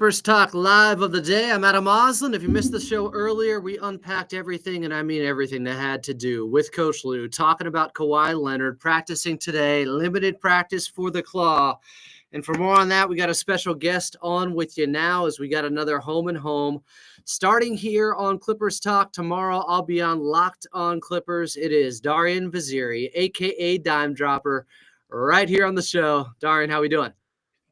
Clippers Talk Live of the day. I'm Adam Oslin. If you missed the show earlier, we unpacked everything, and I mean everything, that had to do with Coach Lue, talking about Kawhi Leonard practicing today, limited practice for the Claw. And for more on that, we got a special guest on with you now as we got another home and home. Starting here on Clippers Talk tomorrow, I'll be on Locked On Clippers. It is Darian Vaziri, a.k.a. Dime Dropper, right here on the show. Darian, how we doing?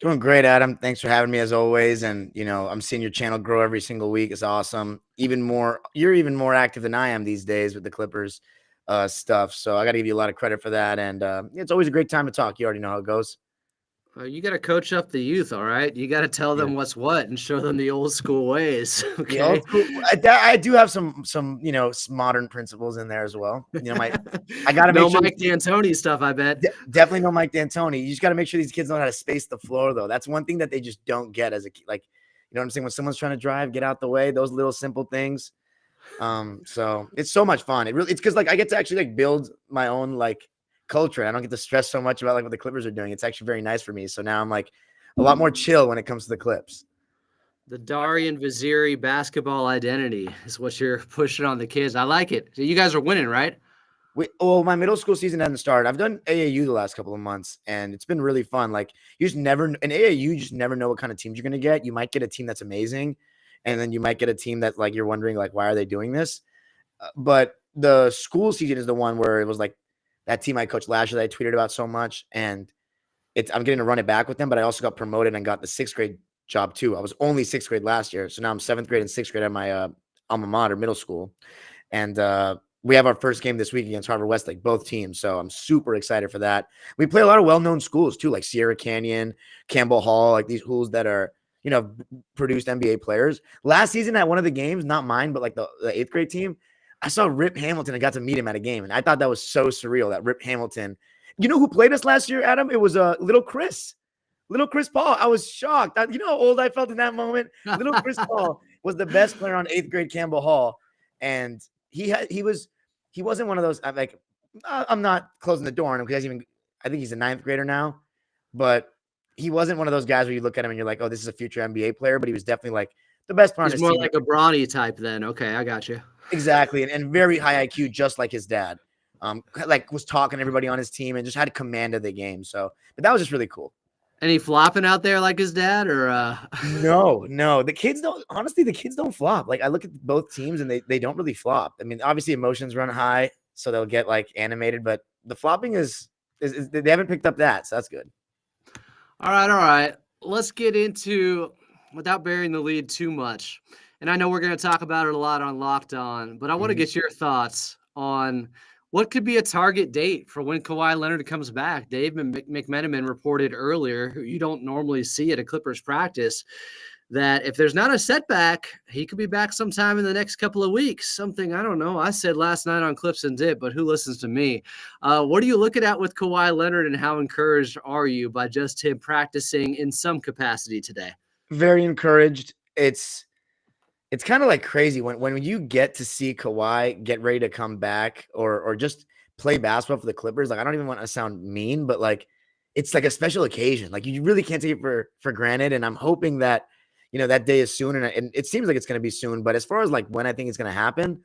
Doing great, Adam. Thanks for having me as always. And, I'm seeing your channel grow every single week. It's awesome. You're even more active than I am these days with the Clippers stuff. So I got to give you a lot of credit for that. And it's always a great time to talk. You already know how it goes. You got to coach up the youth, all right? You got to tell them what's what and show them the old school ways, okay? The old school, I do have some modern principles in there as well. I got to make sure. Mike D'Antoni stuff, I bet. Definitely no Mike D'Antoni. You just got to make sure these kids know how to space the floor, though. That's one thing that they just don't get as a kid. Like, you know what I'm saying? When someone's trying to drive, get out the way. Those little simple things. So it's so much fun. It's because I get to actually build my own culture. I don't get to stress so much about what the Clippers are doing. It's actually very nice for me. So now I'm a lot more chill when it comes to the Clips. The Darian Vaziri basketball identity is what you're pushing on the kids. I like it. You guys are winning, right? My middle school season hasn't started. I've done AAU the last couple of months, and it's been really fun. You just never in AAU, you just never know what kind of teams you're going to get. You might get a team that's amazing, and then you might get a team that you're wondering why are they doing this? But the school season is the one where it was that team I coached last year that I tweeted about so much, and I'm getting to run it back with them. But I also got promoted and got the 6th grade job too. I was only 6th grade last year, so now I'm 7th grade and 6th grade at my alma mater, middle school, and we have our first game this week against Harvard Westlake, both teams. So I'm super excited for that. We play a lot of well-known schools too, like Sierra Canyon, Campbell Hall, these schools that are produced NBA players. Last season at one of the games, not mine, but the 8th grade team, I saw Rip Hamilton. I got to meet him at a game, and I thought that was so surreal that Rip Hamilton. You know who played us last year, Adam? It was Little Chris Paul. I was shocked. You know how old I felt in that moment? Little Chris Paul was the best player on 8th grade Campbell Hall, and he wasn't one of those. I'm not closing the door on him because I think he's a 9th grader now, but he wasn't one of those guys where you look at him and you're like, oh, this is a future NBA player. But he was definitely the best player. He's more like a Bronny type then. Okay, I got you. Exactly, and very high IQ, just like his dad. Was talking to everybody on his team and just had command of the game. So, but that was just really cool. Any flopping out there like his dad, or No, the kids don't. Honestly, the kids don't flop. I look at both teams and they don't really flop. I mean, obviously emotions run high, so they'll get animated, but the flopping is they haven't picked up that, so that's good. All right. Let's get into, without burying the lead too much, and I know we're going to talk about it a lot on Locked On, but I want to get your thoughts on what could be a target date for when Kawhi Leonard comes back. Dave McMenamin reported earlier, who you don't normally see at a Clippers practice, that if there's not a setback, he could be back sometime in the next couple of weeks. Something, I don't know, I said last night on Clips and Dip, but who listens to me? What are you looking at with Kawhi Leonard, and how encouraged are you by just him practicing in some capacity today? Very encouraged. It's kind of crazy when you get to see Kawhi get ready to come back or just play basketball for the Clippers. I don't even want to sound mean, but it's a special occasion. You really can't take it for granted. And I'm hoping that, that day is soon. And it seems like it's going to be soon. But as far as when I think it's going to happen,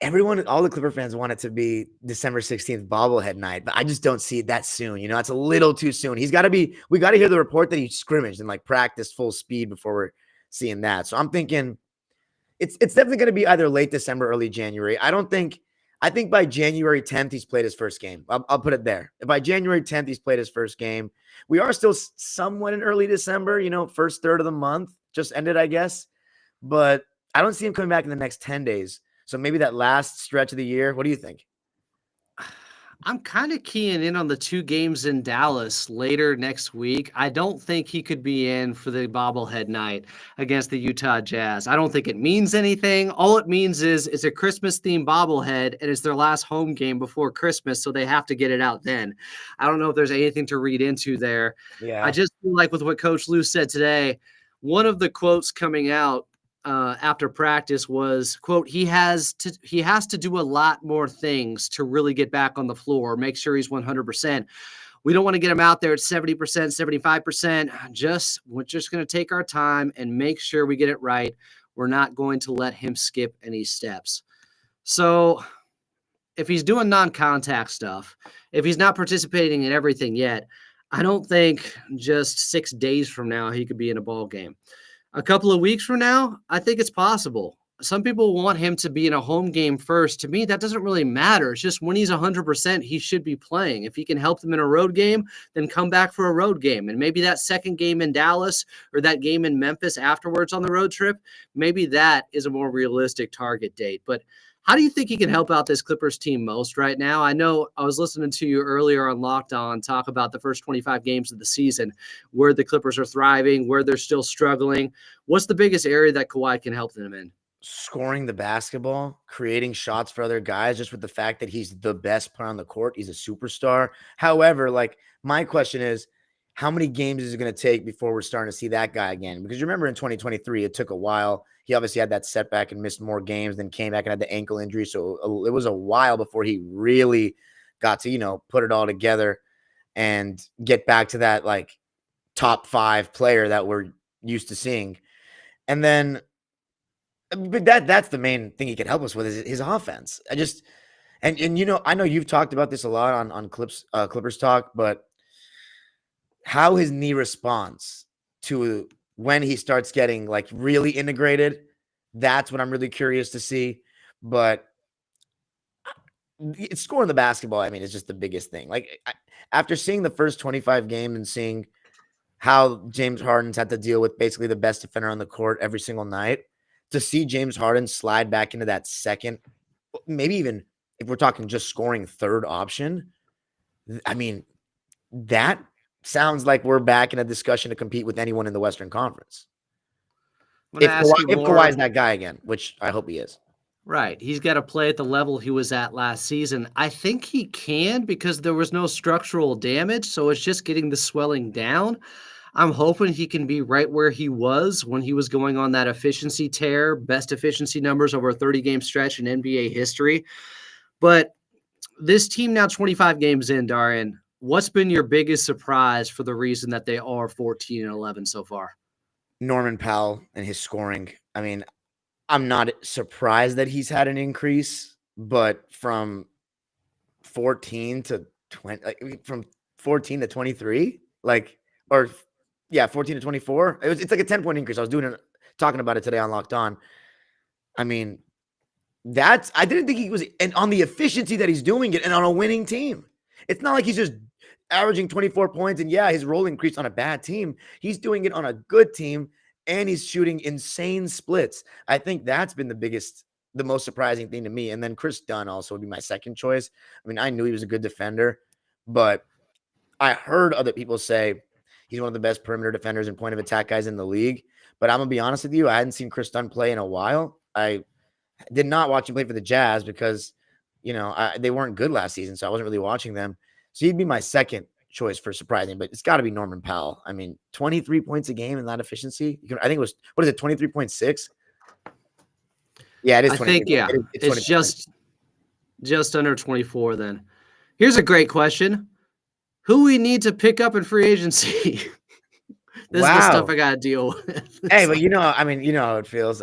all the Clipper fans want it to be December 16th bobblehead night, but I just don't see it that soon. It's a little too soon. We got to hear the report that he scrimmaged and practiced full speed before we're seeing that. So I'm thinking it's definitely going to be either late December, early January. I think by January 10th, he's played his first game. I'll put it there. By January 10th, he's played his first game. We are still somewhat in early December, first third of the month just ended, I guess, but I don't see him coming back in the next 10 days. So maybe that last stretch of the year. What do you think? I'm kind of keying in on the 2 games in Dallas later next week. I don't think he could be in for the bobblehead night against the Utah Jazz. I don't think it means anything. All it means is it's a Christmas-themed bobblehead, and it's their last home game before Christmas, so they have to get it out then. I don't know if there's anything to read into there. Yeah. I just feel like with what Coach Lue said today, one of the quotes coming out after practice was, quote, he has to do a lot more things to really get back on the floor, make sure he's 100%. We don't want to get him out there at 70%, 75%. We're just going to take our time and make sure we get it right. We're not going to let him skip any steps. So if he's doing non-contact stuff, if he's not participating in everything yet, I don't think just 6 days from now he could be in a ball game. A couple of weeks from now, I think it's possible. Some people want him to be in a home game first. To me, that doesn't really matter. It's just when he's 100%, he should be playing. If he can help them in a road game, then come back for a road game. And maybe that second game in Dallas or that game in Memphis afterwards on the road trip, maybe that is a more realistic target date. But how do you think he can help out this Clippers team most right now? I know I was listening to you earlier on Locked On talk about the first 25 games of the season, where the Clippers are thriving, where they're still struggling. What's the biggest area that Kawhi can help them in? Scoring the basketball, creating shots for other guys, just with the fact that he's the best player on the court. He's a superstar. However, like, my question is, how many games is it going to take before we're starting to see that guy again? Because you remember in 2023, it took a while. He obviously had that setback and missed more games, then came back and had the ankle injury. So it was a while before he really got to, put it all together and get back to that, like, top 5 player that we're used to seeing. And then, but that's the main thing he can help us with is his offense. I know you've talked about this a lot on Clippers Talk, but how his knee responds to when he starts getting, like, really integrated, that's what I'm really curious to see. But it's scoring the basketball, I mean, it's just the biggest thing. Like, after seeing the first 25 games and seeing how James Harden's had to deal with basically the best defender on the court every single night, to see James Harden slide back into that second, maybe even if we're talking just scoring third option, I mean, that sounds like we're back in a discussion to compete with anyone in the Western Conference. If Kawhi's that guy again, which I hope he is. Right. He's got to play at the level he was at last season. I think he can because there was no structural damage, so it's just getting the swelling down. I'm hoping he can be right where he was when he was going on that efficiency tear, best efficiency numbers over a 30-game stretch in NBA history. But this team now 25 games in, Darian, what's been your biggest surprise for the reason that they are 14-11 so far? Norman Powell and his scoring. I mean, I'm not surprised that he's had an increase, but from 14 to 20, from 14 to 23, 14 to 24. It's like a 10-point increase. I was talking about it today on Locked On. I mean, I didn't think he was, and on the efficiency that he's doing it and on a winning team. It's not like he's just averaging 24 points and his role increased on a bad team. He's doing it on a good team and he's shooting insane splits. I think that's been the most surprising thing to me. And then Chris Dunn also would be my second choice. I mean, I knew he was a good defender, but I heard other people say he's one of the best perimeter defenders and point of attack guys in the league. But I'm going to be honest with you, I hadn't seen Chris Dunn play in a while. I did not watch him play for the Jazz because, they weren't good last season, so I wasn't really watching them. So he'd be my second choice for surprising, but it's got to be Norman Powell. I mean, 23 points a game in that efficiency. I think it was, 23.6? Yeah, it is 23. I think, it's just under 24 then. Here's a great question. Who we need to pick up in free agency? This is the stuff I got to deal with. Hey, but how it feels.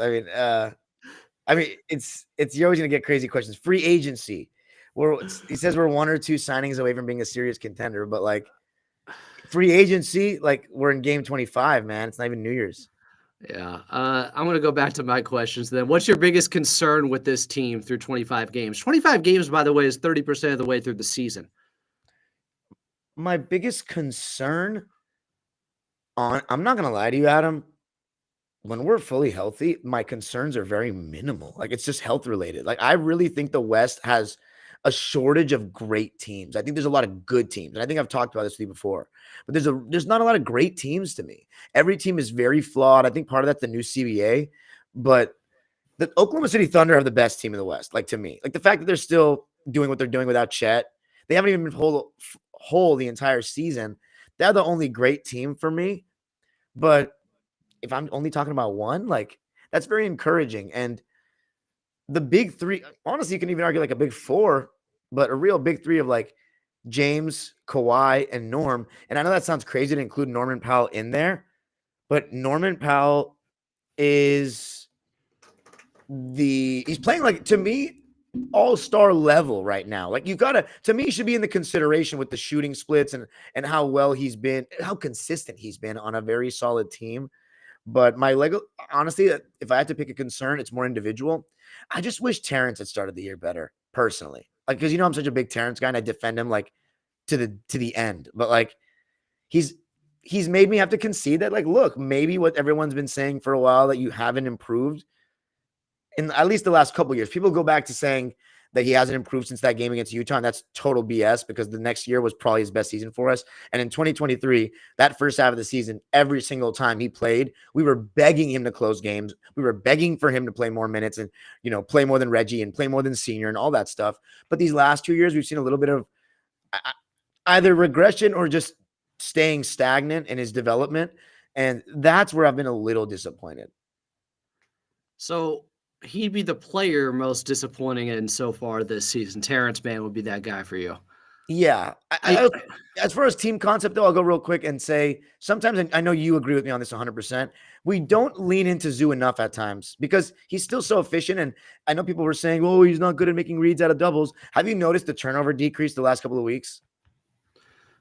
It's you're always going to get crazy questions. Free agency. He says we're 1 or 2 signings away from being a serious contender, but like free agency, like we're in game 25, man. It's not even New Year's. Yeah. I'm going to go back to my questions then. What's your biggest concern with this team through 25 games? 25 games, by the way, is 30% of the way through the season. My biggest concern I'm not going to lie to you, Adam. When we're fully healthy, my concerns are very minimal. Like, it's just health related. Like, I really think the West has a shortage of great teams. I think there's a lot of good teams. And I think I've talked about this with you before, but there's not a lot of great teams to me. Every team is very flawed. I think part of that's the new CBA, but the Oklahoma City Thunder have the best team in the West. Like, to me, like the fact that they're still doing what they're doing without Chet, they haven't even been whole the entire season. They're the only great team for me. But if I'm only talking about one, like, that's very encouraging. And the big three, honestly, you can even argue like a big four, but a real big three of like James, Kawhi, and Norm. And I know that sounds crazy to include Norman Powell in there, but Norman Powell is he's playing like, to me, all-star level right now. Like, you gotta, to me, he should be in the consideration with the shooting splits and how well he's been, how consistent he's been on a very solid team. But my Lego, honestly, if I had to pick a concern, it's more individual. I just wish Terrence had started the year better, personally. Like, because I'm such a big Terrence guy and I defend him like to the end. But like, he's made me have to concede that, like, look, maybe what everyone's been saying for a while, that you haven't improved in at least the last couple of years. People go back to saying that he hasn't improved since that game against Utah, and that's total BS, because the next year was probably his best season for us. And in 2023, that first half of the season, every single time he played, we were begging him to close games. We were begging for him to play more minutes and, play more than Reggie and play more than Senior and all that stuff. But these last 2 years, we've seen a little bit of either regression or just staying stagnant in his development. And that's where I've been a little disappointed. So he'd be the player most disappointing in so far this season. Terrence Mann would be that guy for you. Yeah. As far as team concept, though, I'll go real quick and say sometimes, and I know you agree with me on this 100%, we don't lean into Zoo enough at times because he's still so efficient. And I know people were saying, oh, he's not good at making reads out of doubles. Have you noticed the turnover decrease the last couple of weeks?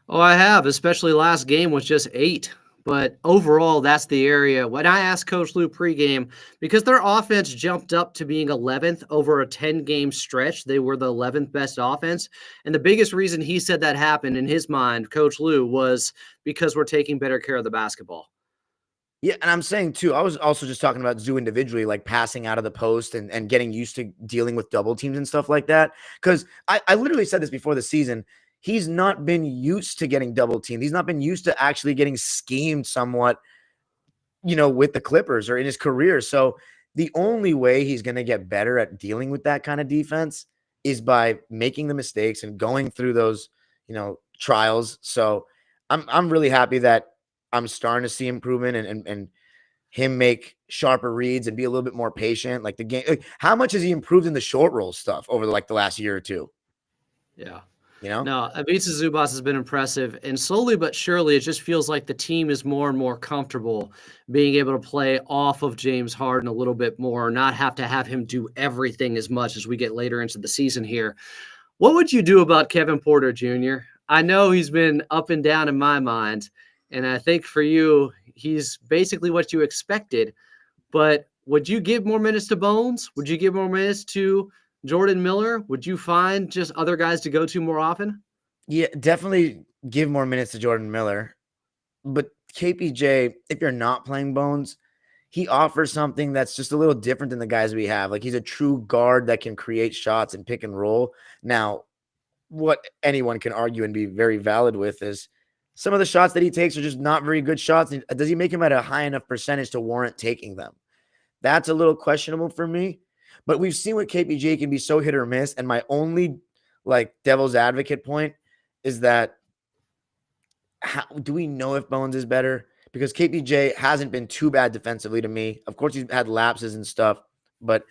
Oh, I have, especially last game was just 8. But overall, that's the area. When I asked Coach Lou pregame, because their offense jumped up to being 11th over a 10-game stretch, they were the 11th best offense. And the biggest reason he said that happened in his mind, Coach Lou, was because we're taking better care of the basketball. Yeah, and I'm saying, too, I was also just talking about Zoo individually, like passing out of the post and getting used to dealing with double teams and stuff like that. Because I literally said this before the season. He's not been used to getting double teamed. He's not been used to actually getting schemed somewhat, with the Clippers or in his career. So the only way he's going to get better at dealing with that kind of defense is by making the mistakes and going through those, trials. So I'm really happy that I'm starting to see improvement and him make sharper reads and be a little bit more patient. Like the game, how much has he improved in the short roll stuff over the last year or two? Yeah. You know? No, Ivica Zubac has been impressive, and slowly but surely, it just feels like the team is more and more comfortable being able to play off of James Harden a little bit more, not have to have him do everything as much as we get later into the season here. What would you do about Kevin Porter Jr.? I know he's been up and down in my mind, and I think for you, he's basically what you expected. But would you give more minutes to Bones? Would you give more minutes to Jordan Miller? Would you find just other guys to go to more often? Yeah, definitely give more minutes to Jordan Miller. But KPJ, if you're not playing Bones, he offers something that's just a little different than the guys we have. Like, he's a true guard that can create shots and pick and roll. Now, what anyone can argue and be very valid with is some of the shots that he takes are just not very good shots. Does he make them at a high enough percentage to warrant taking them? That's a little questionable for me. But we've seen what KPJ can be so hit or miss. And my only devil's advocate point is that how do we know if Bones is better? Because KPJ hasn't been too bad defensively to me. Of course, he's had lapses and stuff, but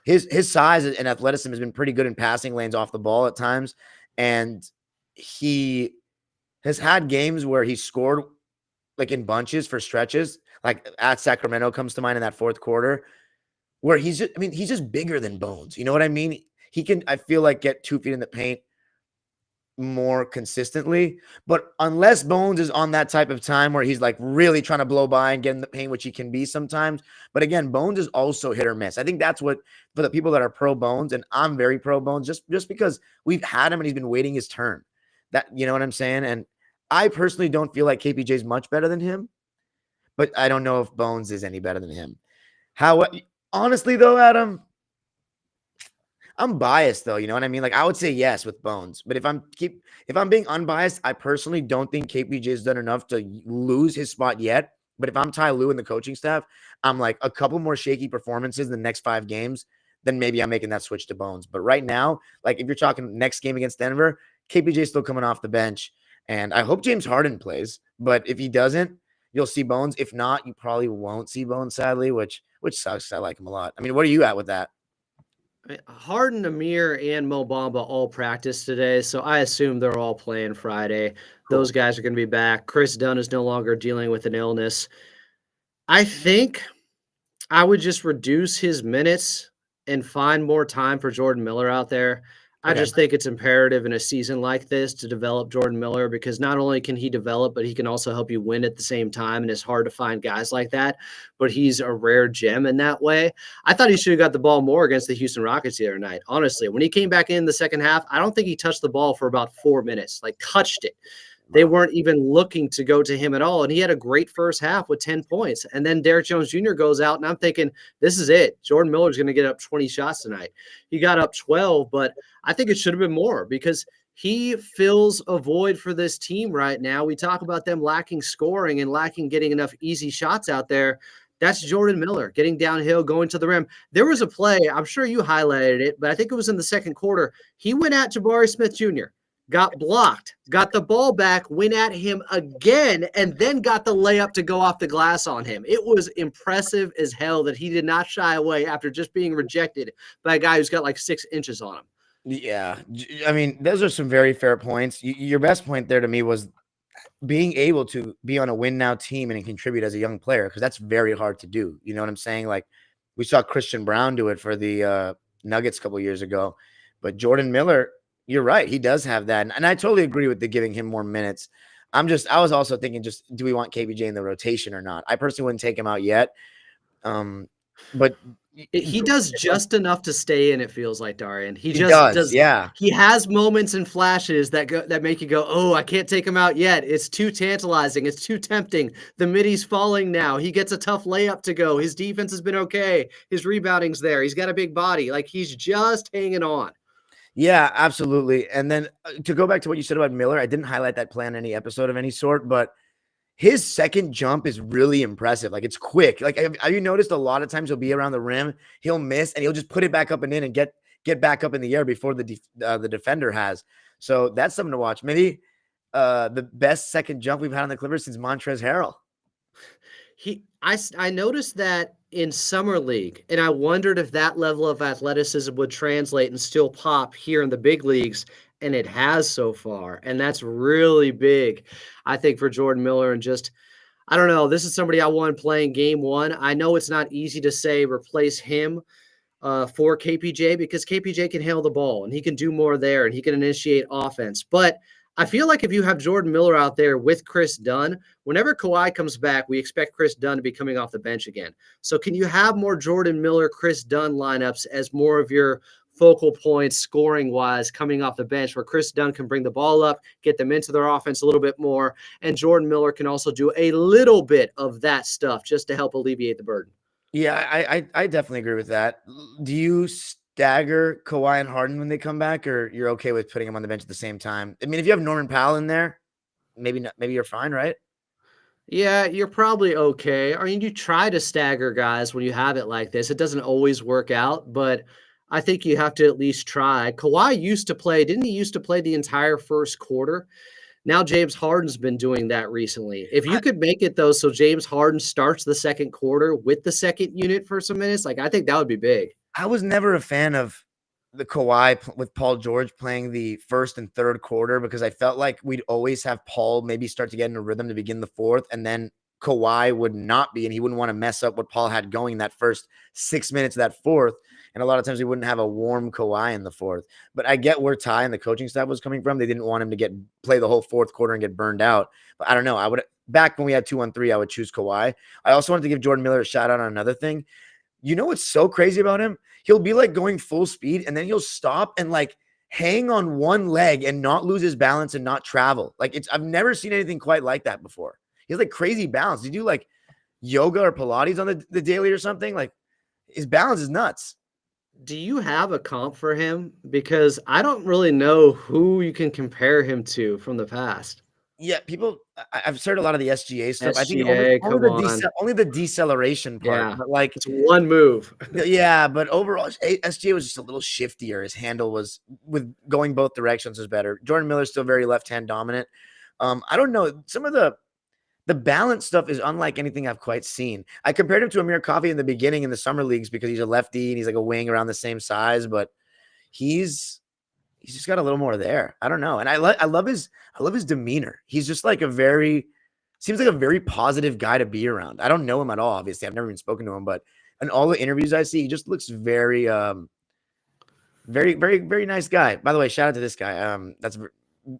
his size and athleticism has been pretty good in passing lanes off the ball at times. And he has had games where he scored in bunches for stretches, like at Sacramento comes to mind in that fourth quarter, where he's just bigger than Bones. You know what I mean? He can, I feel like, get 2 feet in the paint more consistently, but unless Bones is on that type of time where he's really trying to blow by and get in the paint, which he can be sometimes. But again, Bones is also hit or miss. I think that's what, for the people that are pro Bones, and I'm very pro Bones, just because we've had him and he's been waiting his turn. That, you know what I'm saying? And I personally don't feel like KPJ is much better than him, but I don't know if Bones is any better than him. Honestly though, Adam, I'm biased though, you know what I mean? I would say yes with Bones, but if I'm being unbiased, I personally don't think KPJ has done enough to lose his spot yet. But if I'm Ty Lue and the coaching staff, I'm a couple more shaky performances in the next 5 games, then maybe I'm making that switch to Bones. But right now, if you're talking next game against Denver, KPJ is still coming off the bench, and I hope James Harden plays. But if he doesn't, you'll see Bones. If not, you probably won't see Bones, sadly, which sucks. I like him a lot. I mean, what are you at with that? Harden, Amir, and Mo Bamba all practiced today, so I assume they're all playing Friday. Those Cool. guys are going to be back. Chris Dunn is no longer dealing with an illness. I think I would just reduce his minutes and find more time for Jordan Miller out there. I Okay. just think it's imperative in a season like this to develop Jordan Miller because not only can he develop, but he can also help you win at the same time. And it's hard to find guys like that, but he's a rare gem in that way. I thought he should have got the ball more against the Houston Rockets the other night. Honestly, when he came back in the second half, I don't think he touched the ball for about 4 minutes, like touched it. They Wow. weren't even looking to go to him at all. And he had a great first half with 10 points. And then Derrick Jones Jr. goes out, and I'm thinking, this is it. Jordan Miller's going to get up 20 shots tonight. He got up 12, but I think it should have been more because he fills a void for this team right now. We talk about them lacking scoring and lacking getting enough easy shots out there. That's Jordan Miller getting downhill, going to the rim. There was a play, I'm sure you highlighted it, but I think it was in the second quarter. He went at Jabari Smith Jr., got blocked, got the ball back, went at him again, and then got the layup to go off the glass on him. It was impressive as hell that he did not shy away after just being rejected by a guy who's got like 6 inches on him. Yeah. I mean, those are some very fair points. Your best point there to me was being able to be on a win now team and contribute as a young player, because that's very hard to do. You know what I'm saying? Like we saw Christian Brown do it for the Nuggets a couple years ago, but Jordan Miller, you're right, he does have that, and I totally agree with the giving him more minutes. I was also thinking, just do we want KPJ in the rotation or not? I personally wouldn't take him out yet, but He does just enough to stay in, it feels like, Darian. He he just does, does. yeah. He has moments and flashes that make you go, oh, I can't take him out yet. It's too tantalizing. It's too tempting. The middy's falling now. He gets a tough layup to go. His defense has been okay. His rebounding's there. He's got a big body. Like he's just hanging on. Yeah, absolutely. And then to go back to what you said about Miller, I didn't highlight that play on any episode of any sort, but his second jump is really impressive. Like it's quick. Like have you noticed a lot of times he'll be around the rim, he'll miss, and he'll just put it back up and in and get back up in the air before the defender has. So that's something to watch. Maybe the best second jump we've had on the Clippers since Montrezl Harrell. I noticed that in summer league, and I wondered if that level of athleticism would translate and still pop here in the big leagues, and it has so far, and that's really big, I think, for Jordan Miller. And just, I don't know, this is somebody I want playing game one. I know it's not easy to say replace him for KPJ because KPJ can handle the ball and he can do more there and he can initiate offense. But I feel like if you have Jordan Miller out there with Chris Dunn, whenever Kawhi comes back, we expect Chris Dunn to be coming off the bench again. So can you have more Jordan Miller, Chris Dunn lineups as more of your focal points scoring wise coming off the bench where Chris Dunn can bring the ball up, get them into their offense a little bit more, and Jordan Miller can also do a little bit of that stuff just to help alleviate the burden? Yeah, I definitely agree with that. Do you stagger Kawhi and Harden when they come back, or you're okay with putting them on the bench at the same time? I mean, if you have Norman Powell in there, maybe not, maybe you're fine, right? Yeah, you're probably okay. I mean, you try to stagger guys when you have it like this. It doesn't always work out, but I think you have to at least try. Kawhi used to play, didn't he used to play the entire first quarter? Now James Harden's been doing that recently. If you could make it though, so James Harden starts the second quarter with the second unit for some minutes, like I think that would be big. I was never a fan of the Kawhi with Paul George playing the first and third quarter, because I felt like we'd always have Paul maybe start to get in a rhythm to begin the fourth, and then Kawhi would not be, and he wouldn't want to mess up what Paul had going that first 6 minutes of that fourth. And a lot of times we wouldn't have a warm Kawhi in the fourth. But I get where Ty and the coaching staff was coming from. They didn't want him to play the whole fourth quarter and get burned out. But I don't know. I would, back when we had 2-on-3, I would choose Kawhi. I also wanted to give Jordan Miller a shout out on another thing. You know what's so crazy about him? He'll be like going full speed and then he'll stop and like hang on one leg and not lose his balance and not travel. Like I've never seen anything quite like that before. He has like crazy balance. Did you do like yoga or Pilates on the daily or something? Like his balance is nuts. Do you have a comp for him? Because I don't really know who you can compare him to from the past. Yeah, people. I've heard a lot of the SGA stuff. I think SGA, come on. only the deceleration part, Yeah, but like, it's one move. yeah. But overall, SGA was just a little shiftier. His handle was with going both directions was better. Jordan Miller's still very left hand dominant. I don't know, some of the the balance stuff is unlike anything I've quite seen. I compared him to Amir Coffey in the beginning in the summer leagues because he's a lefty and he's like a wing around the same size, but he's just got a little more there. I don't know. And I love his demeanor. He's just like seems like a very positive guy to be around. I don't know him at all, obviously. I've never even spoken to him, but in all the interviews I see, he just looks very very, very, very nice guy. By the way, shout out to this guy.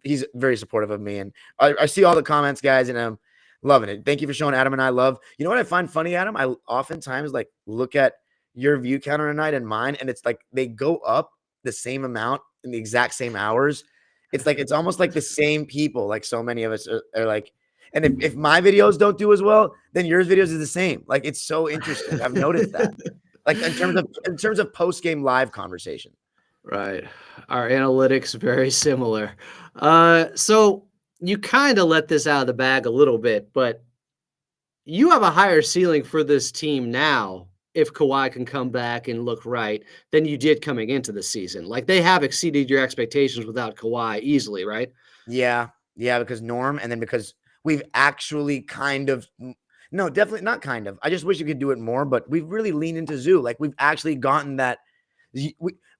He's very supportive of me, and I see all the comments, guys, and I'm loving it. Thank you for showing Adam and I love. You know what I find funny, Adam? I oftentimes like look at your view counter tonight and mine, and it's like they go up the same amount in the exact same hours. It's like it's almost like the same people. Like so many of us are like, and if my videos don't do as well, then yours videos is the same. Like it's so interesting. I've noticed that. Like in terms of post game live conversation. Right. Our analytics very similar. So you kind of let this out of the bag a little bit, but you have a higher ceiling for this team now if Kawhi can come back and look right than you did coming into the season. Like they have exceeded your expectations without Kawhi easily, right? Yeah, because Norm, and then because we've actually no, definitely not kind of. I just wish you could do it more, but we've really leaned into Zoo. Like we've actually gotten that.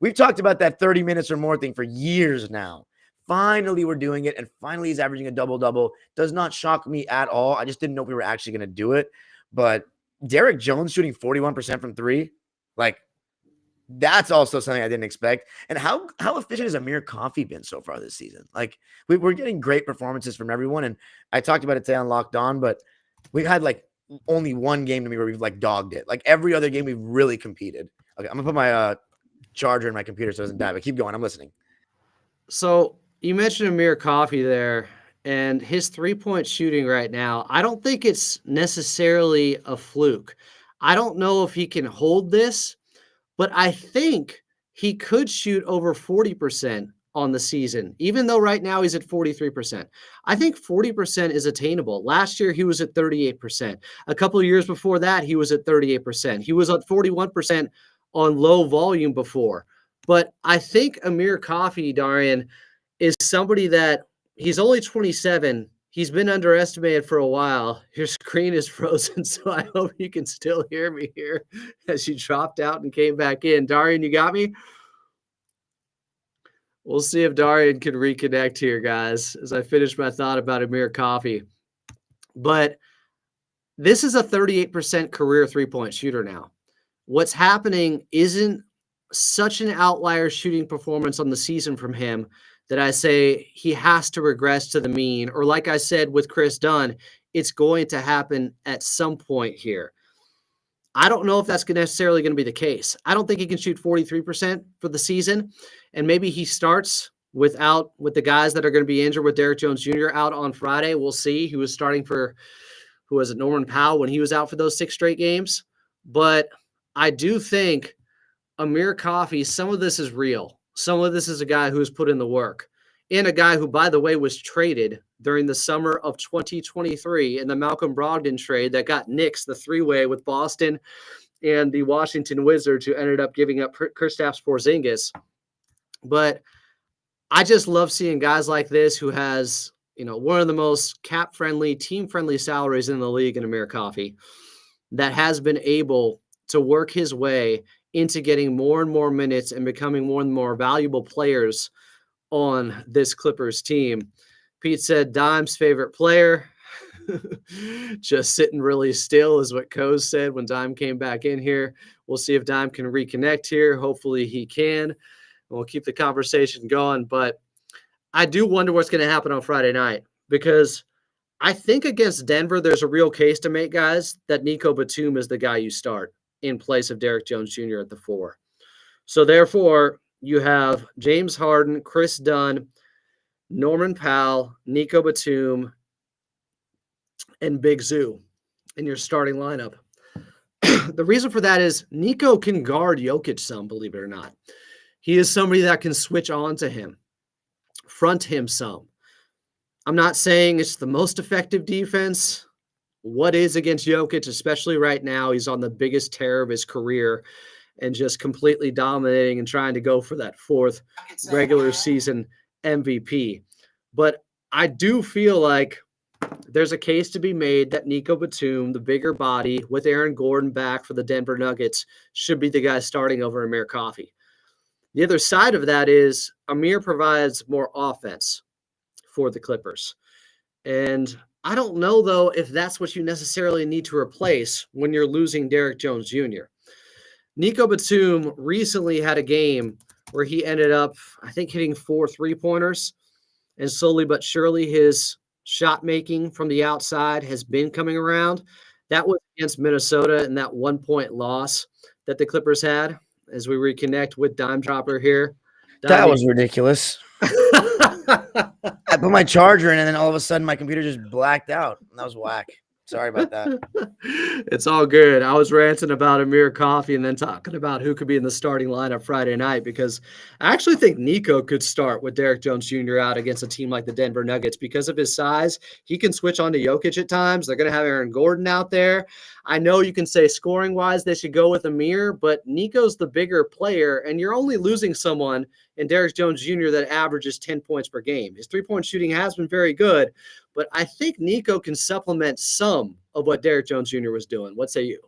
We've talked about that 30 minutes or more thing for years now. Finally, we're doing it, and finally he's averaging a double-double. Does not shock me at all. I just didn't know if we were actually going to do it. But Derek Jones shooting 41% from three, like that's also something I didn't expect. And how efficient has Amir Coffey been so far this season? Like we're getting great performances from everyone, and I talked about it today on Locked On, but we've had like only one game to me where we've like dogged it. Like every other game we've really competed. Okay, I'm gonna put my charger in my computer so it doesn't die, but keep going. I'm listening. So you mentioned Amir Coffey there and his 3-point shooting right now. I don't think it's necessarily a fluke. I don't know if he can hold this, but I think he could shoot over 40% on the season, even though right now he's at 43%. I think 40% is attainable. Last year, he was at 38%. A couple of years before that, he was at 38%. He was at 41% on low volume before. But I think Amir Coffey, Darian, is somebody that he's only 27. He's been underestimated for a while. Your screen is frozen, so I hope you can still hear me here as you dropped out and came back in. Darian, you got me? We'll see if Darian can reconnect here, guys, as I finish my thought about Amir Coffey. But this is a 38% career three-point shooter now. What's happening isn't such an outlier shooting performance on the season from him that I say he has to regress to the mean. Or like I said with Chris Dunn, it's going to happen at some point here. I don't know if that's necessarily going to be the case. I don't think he can shoot 43% for the season. And maybe he starts with the guys that are going to be injured with Derek Jones Jr. out on Friday. We'll see. He was starting for, who was it, Norman Powell when he was out for those 6 straight games. But I do think Amir Coffey, some of this is real. Some of this is a guy who has put in the work. And a guy who, by the way, was traded during the summer of 2023 in the Malcolm Brogdon trade that got Knicks the 3-way with Boston and the Washington Wizards, who ended up giving up Kristaps Porzingis. But I just love seeing guys like this who has, one of the most cap-friendly, team-friendly salaries in the league in Amir Coffey that has been able to work his way into getting more and more minutes and becoming more and more valuable players on this Clippers team. Pete said Dime's favorite player. Just sitting really still is what Coase said when Dime came back in here. We'll see if Dime can reconnect here. Hopefully he can. We'll keep the conversation going. But I do wonder what's going to happen on Friday night, because I think against Denver, there's a real case to make, guys, that Nico Batum is the guy you start in place of Derek Jones Jr. at the 4. So therefore, you have James Harden, Chris Dunn, Norman Powell, Nico Batum, and Big Zoo in your starting lineup. The reason for that is Nico can guard Jokic some, believe it or not. He is somebody that can switch on to him, front him some. I'm not saying it's the most effective defense. What is against Jokic, especially right now, he's on the biggest tear of his career and just completely dominating and trying to go for that 4th regular season MVP. But I do feel like there's a case to be made that Nico Batum, the bigger body with Aaron Gordon back for the Denver Nuggets, should be the guy starting over Amir Coffey. The other side of that is Amir provides more offense for the Clippers. And I don't know, though, if that's what you necessarily need to replace when you're losing Derrick Jones Jr. Nico Batum recently had a game where he ended up, I think, hitting 4 3-pointers. And slowly but surely, his shot making from the outside has been coming around. That was against Minnesota in that 1-point loss that the Clippers had. As we reconnect with Dime Dropper here. That was ridiculous. I put my charger in, and then all of a sudden my computer just blacked out. That was whack. Sorry about that. It's all good. I was ranting about Amir Coffey and then talking about who could be in the starting lineup Friday night, because I actually think Nico could start with Derrick Jones Jr. out against a team like the Denver Nuggets. Because of his size, he can switch on to Jokic at times. They're going to have Aaron Gordon out there. I know you can say scoring-wise they should go with Amir, but Nico's the bigger player, and you're only losing someone in Derrick Jones Jr. that averages 10 points per game. His three-point shooting has been very good, but I think Nico can supplement some of what Derrick Jones Jr. was doing. What say you?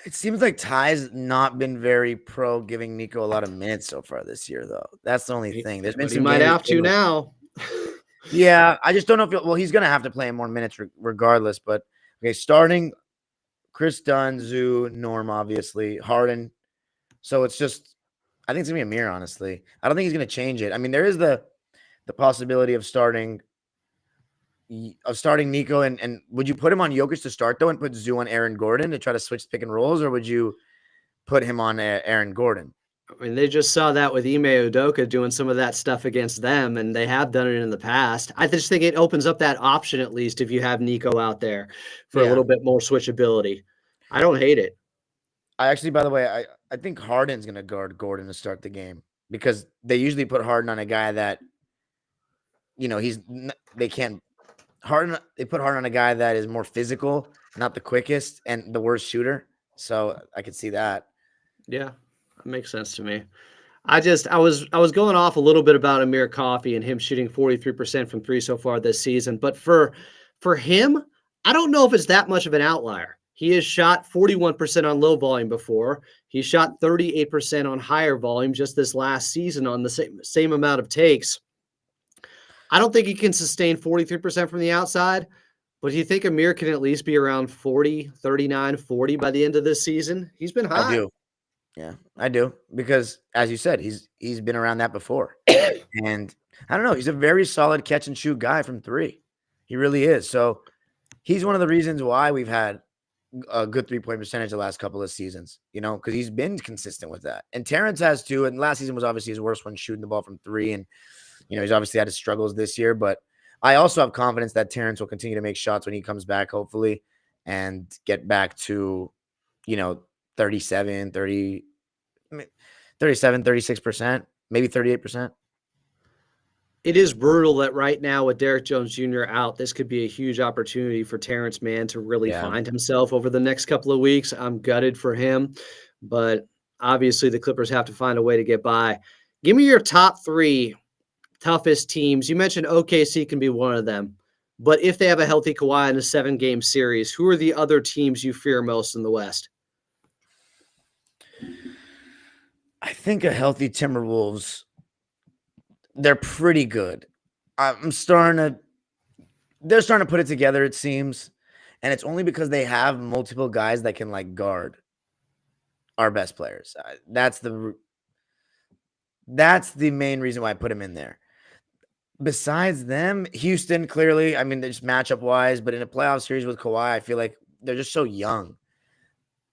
It seems like Ty's not been very pro giving Nico a lot of minutes so far this year, though. That's the only thing. There's been But he some might games have to now. Yeah, I just don't know if he's going to have to play more minutes regardless. But okay, starting Chris Dunn, Zoo, Norm, obviously, Harden. So it's just, I think it's going to be Amir, honestly. I don't think he's going to change it. I mean, there is the possibility of starting Nico, and would you put him on Jokic to start, though, and put Zoo on Aaron Gordon to try to switch pick and rolls, or would you put him on Aaron Gordon? I mean, they just saw that with Ime Udoka doing some of that stuff against them, and they have done it in the past. I just think it opens up that option, at least, if you have Nico out there for a little bit more switchability. I don't hate it. I actually, by the way, I think Harden's going to guard Gordon to start the game, because they usually put Harden on a guy that, they put Harden on a guy that is more physical, not the quickest and the worst shooter. So I could see that. Yeah, that makes sense to me. I was going off a little bit about Amir Coffey and him shooting 43% from three so far this season, but for him, I don't know if it's that much of an outlier. He has shot 41% on low volume before. He shot 38% on higher volume just this last season on the same amount of takes. I don't think he can sustain 43% from the outside, but do you think Amir can at least be around 40, 39, 40 by the end of this season? He's been hot. I do. Yeah, I do. Because as you said, he's been around that before. And I don't know, he's a very solid catch and shoot guy from three. He really is. So he's one of the reasons why we've had a good 3-point percentage the last couple of seasons, because he's been consistent with that. And Terrence has too. And last season was obviously his worst one shooting the ball from three. And, he's obviously had his struggles this year. But I also have confidence that Terrence will continue to make shots when he comes back, hopefully, and get back to, 37, 36%, maybe 38%. It is brutal that right now with Derrick Jones Jr. out, this could be a huge opportunity for Terrence Mann to really find himself over the next couple of weeks. I'm gutted for him, but obviously the Clippers have to find a way to get by. Give me your top 3 toughest teams. You mentioned OKC can be one of them, but if they have a healthy Kawhi in a 7-game series, who are the other teams you fear most in the West? I think a healthy Timberwolves, they're pretty good. They're starting to put it together, it seems. And it's only because they have multiple guys that can guard our best players. That's the main reason why I put him in there. Besides them, Houston, clearly, I mean, just matchup wise, but in a playoff series with Kawhi, I feel like they're just so young.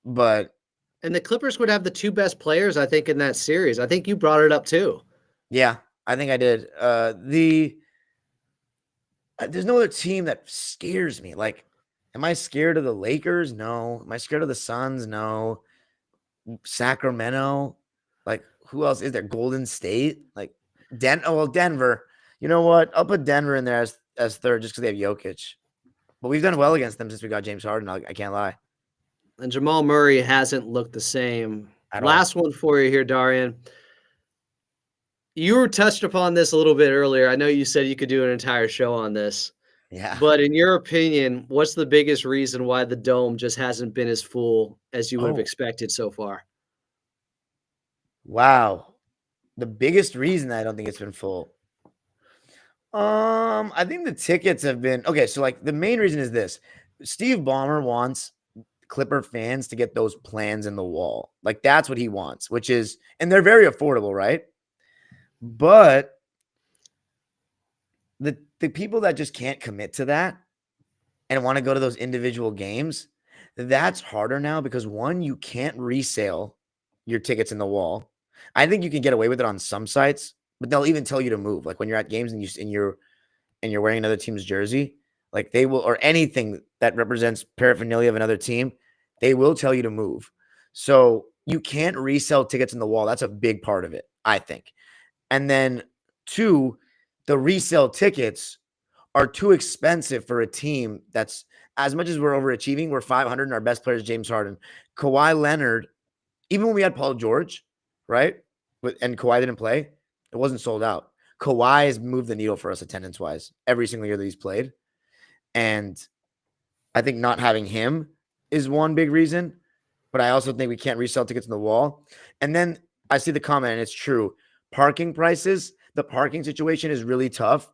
And the Clippers would have the 2 best players, I think, in that series. I think you brought it up too. Yeah, I think I did. There's no other team that scares me. Am I scared of the Lakers? No. Am I scared of the Suns? No. Sacramento? Who else is there? Golden State? Denver. You know what? I'll put Denver in there as third just because they have Jokic. But we've done well against them since we got James Harden. I can't lie. And Jamal Murray hasn't looked the same. Last one for you here, Darian. You touched upon this a little bit earlier. I know you said you could do an entire show on this, Yeah. but in your opinion, what's the biggest reason why the dome just hasn't been as full as you would have Oh, expected so far? wow. The biggest reason I don't think it's been full. I think the tickets have been okay. So, like, the main reason is this: Steve Ballmer wants Clipper fans to get those plans in the wall. Like, that's what he wants, which is, and they're very affordable, right? But the people that just can't commit to that and want to go to those individual games, that's harder now because one, you can't resale your tickets in the wall. I think you can get away with it on some sites, but they'll even tell you to move. Like when you're at games and you're wearing another team's jersey, like they will, or anything that represents paraphernalia of another team, they will tell you to move. So you can't resell tickets in the wall. That's a big part of it, I think. And then two, the resale tickets are too expensive for a team that's, as much as we're overachieving, we're 500 and our best player is James Harden. Kawhi Leonard, even when we had Paul George, right? And Kawhi didn't play, it wasn't sold out. Kawhi has moved the needle for us attendance wise every single year that he's played. And I think not having him is one big reason. But I also think we can't resell tickets in the wall. And then I see the comment, and it's true. Parking prices, the parking situation is really tough.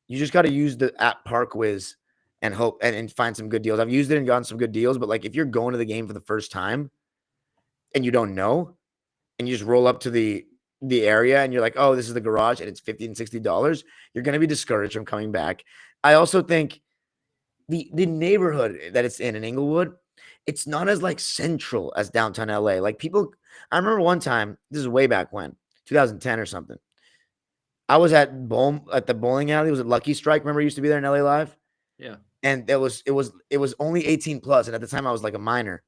You just got to use the app ParkWiz and hope and find some good deals. I've used it and gotten some good deals, but like if you're going to the game for the first time and you don't know, and you just roll up to the area and you're like, oh, this is the garage and it's $50 and $60, you're gonna be discouraged from coming back. I also think the neighborhood that it's in Inglewood, it's not as like central as downtown LA. Like people, I remember one time, this is way back when, 2010 or something. I was at the bowling alley. It was at Lucky Strike. Remember, it used to be there in LA Live, Yeah. and it was only 18 plus, and at the time I was like a minor,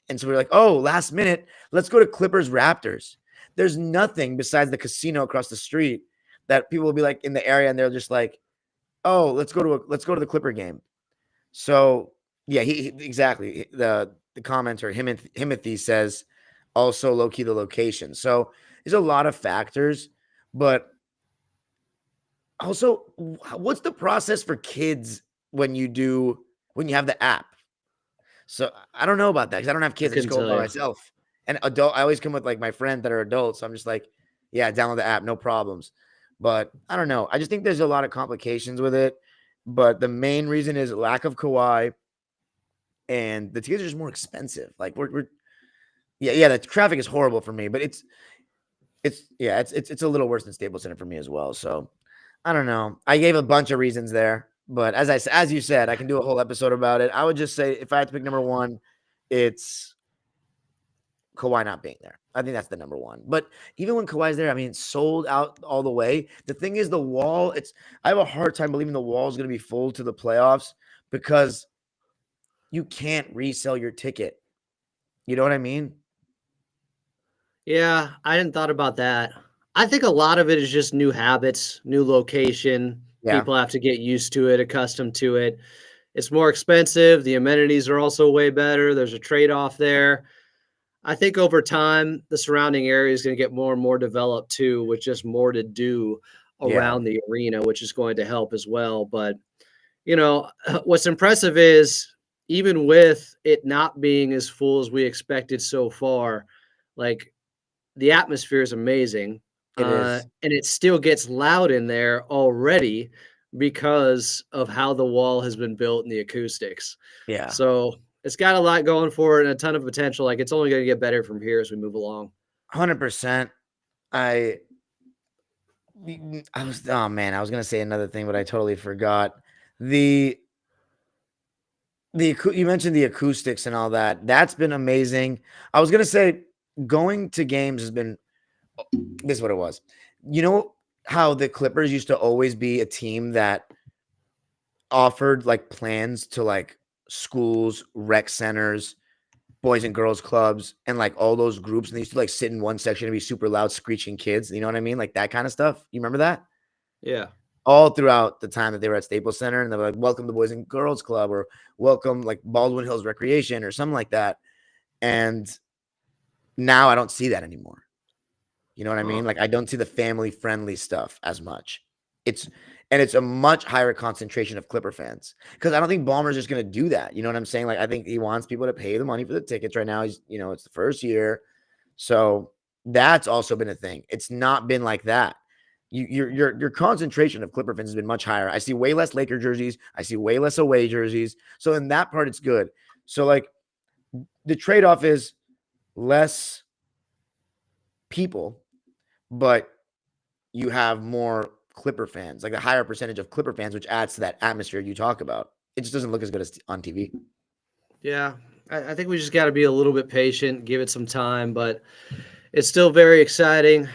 and so we were like, oh, last minute, let's go to Clippers Raptors. There's nothing besides the casino across the street that people will be like in the area, and they're just like, oh, let's go to the Clipper game. So yeah, he exactly the commenter Himothy says also low key the location. So there's a lot of factors, but also, what's the process for kids when you have the app? So I don't know about that because I don't have I kids. I just couldn't go tell by you. myself. And adult, I always come with like my friends that are adults. So I'm just like, yeah, download the app, no problems. But I don't know. I just think there's a lot of complications with it. But the main reason is lack of Kawhi, and the tickets are just more expensive. Like we're yeah, the traffic is horrible for me, but it's a little worse than Staples Center for me as well. So I don't know. I gave a bunch of reasons there, but as you said, I can do a whole episode about it. I would just say if I had to pick number one, it's Kawhi not being there. I think that's the number one. But even when Kawhi's there, I mean, it's sold out all the way. The thing is, the wall. I have a hard time believing the wall is going to be full to the playoffs because you can't resell your ticket. You know what I mean? Yeah, I hadn't thought about that. I think a lot of it is just new habits, new location. Yeah. People have to get used to it, accustomed to it. It's more expensive. The amenities are also way better. There's a trade-off there. I think over time, the surrounding area is going to get more and more developed too, with just more to do Yeah. around the arena, which is going to help as well. But, what's impressive is even with it not being as full as we expected so far, like the atmosphere is amazing, It is. and it still gets loud in there already because of how the wall has been built and the acoustics. Yeah. So it's got a lot going for it and a ton of potential. Like it's only going to get better from here as we move along. 100%. I I was oh man, I was gonna say another thing, but I totally forgot. The you mentioned the acoustics and all that. That's been amazing. I was gonna say going to games has been this is what it was. You know how the Clippers used to always be a team that offered like plans to like schools, rec centers, boys and girls clubs, and like all those groups, and they used to like sit in one section and be super loud, screeching kids. You know what I mean? Like that kind of stuff. You remember that? Yeah. All throughout the time that they were at Staples Center, and they were like, "Welcome to Boys and Girls Club," or "Welcome like Baldwin Hills Recreation," or something like that. And now I don't see that anymore. You know what I mean? Like, I don't see the family friendly stuff as much. It's a much higher concentration of Clipper fans because I don't think Ballmer's just going to do that. You know what I'm saying? Like, I think he wants people to pay the money for the tickets right now. He's, it's the first year. So that's also been a thing. It's not been like that. Your concentration of Clipper fans has been much higher. I see way less Laker jerseys. I see way less away jerseys. So in that part, it's good. So like the trade-off is less people, but you have more Clipper fans, like a higher percentage of Clipper fans, which adds to that atmosphere you talk about. It just doesn't look as good as on TV. Yeah, I think we just got to be a little bit patient, give it some time, but it's still very exciting.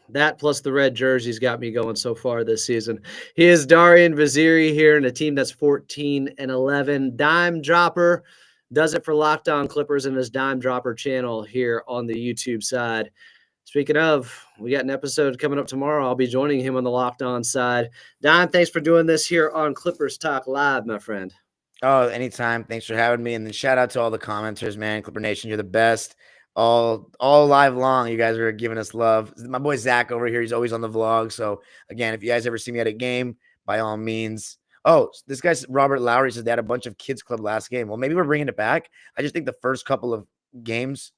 That plus the red jerseys got me going so far this season. He is Darian Vaziri here in a team that's 14-11. Dime Dropper does it for Locked On Clippers and his Dime Dropper channel here on the YouTube side. Speaking of, we got an episode coming up tomorrow. I'll be joining him on the Locked On side. Dime, thanks for doing this here on Clippers Talk Live, my friend. Oh, anytime. Thanks for having me. And then shout out to all the commenters, man. Clipper Nation, you're the best. All live long. You guys are giving us love. My boy Zach over here, he's always on the vlog. So again, if you guys ever see me at a game, by all means. Oh, this guy's Robert Lowry said they had a bunch of kids club last game. Well, maybe we're bringing it back. I just think the first couple of games,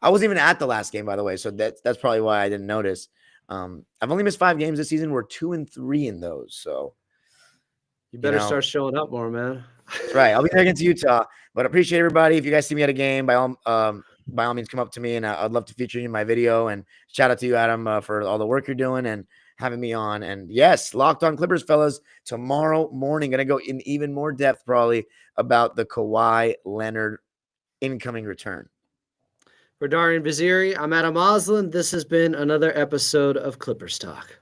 I wasn't even at the last game, by the way. So that's probably why I didn't notice. I've only missed 5 games this season. We're 2-3 in those. So you better start showing up more, man. That's right. I'll be there against Utah. But appreciate everybody. If you guys see me at a game, by all means, come up to me, and I'd love to feature you in my video. And shout out to you, Adam, for all the work you're doing and having me on. And yes, Locked On Clippers, fellas, tomorrow morning, going to go in even more depth probably about the Kawhi Leonard incoming return. For Darian Vaziri, I'm Adam Oslin. This has been another episode of Clippers Talk.